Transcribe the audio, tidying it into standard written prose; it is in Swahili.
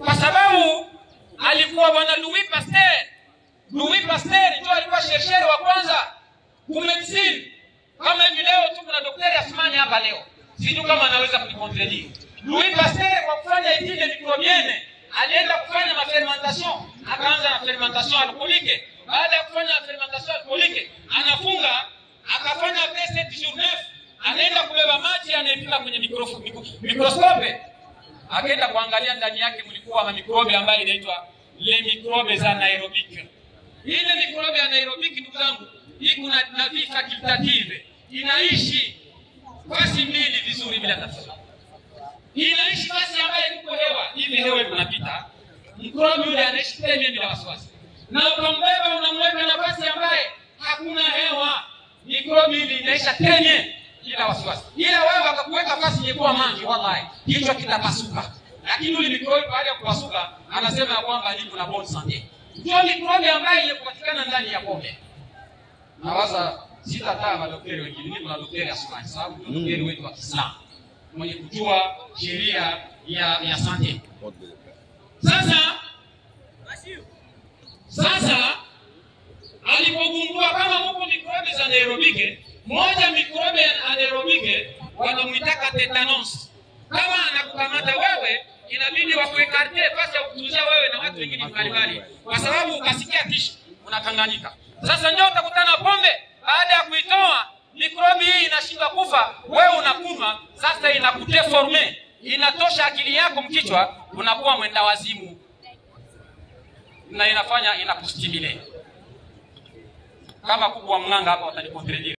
kwa sababu alikuwa bwana Louis Pasteur. Louis Pasteur ndio alikuwa chercheur wa kwanza kumedicine. Kama hivi leo tu kuna daktari Asmani hapa leo, sijui kama anaweza kunicontredire. Louis Pasteur kwa kufanya étude microbienne alienda kufanya fermentation, akaanza na fermentation alcoolique. Baada ya kufanya fermentation alcoolique anafunga, akafanya test jour 9, anaenda kubeba maji anaipima kwenye mikroskope, akaenda kuangalia ndani yake mlikuwa na mikrobe ambayo inaitwa les microbes anaerobiques. Ile mikrobe anaerobique ndugu zangu iko na vie facultative, inaishi fasi mbili vizuri bila tatizo. Inaishi fasi ambayo iko hewa, hivi hewa inapita, mkrobe yule anaishi tena bila wasiwasi. Na ukambeba unamweka nafasi ambaye hakuna hewa, mikrobe ile inaisha tena bila wasiwasi. Ila wewe akakuweka fasi nyekuwa mangi, wallahi kichwa kitapasuka. Lakini yule mikrobe baada ya kupasuka anasema kwamba niko na bonne santé. Ndio mikrobe ambayo inapatikana ndani ya pombe. Nawaza sitataa madaktari wengine, niko na daktari Asmani sababu ndio daktari wetu wa Kiislamu mwenye kujua sheria ya santé. Sasa alipogundua kama mko mikrobe za anaerobique, moja mikrobe anaerobique wanamuitaka tetanus. Kama anakukamata wewe inabidi wakuekarte fasi ya kutunza wewe na watu wengine mbalimbali, kwa sababu ukasikia tishu unakanganyika. Sasa ndio utakutana pombe, baada ya kuitoa mikrobi hii inashindwa kufa, wewe unakunywa, sasa inakudeforme, inatosha akili yako mkichwa, unakuwa mwenda wazimu na inafanya inakustimulate. Kama kubwa mnganga hapa watanikontredict.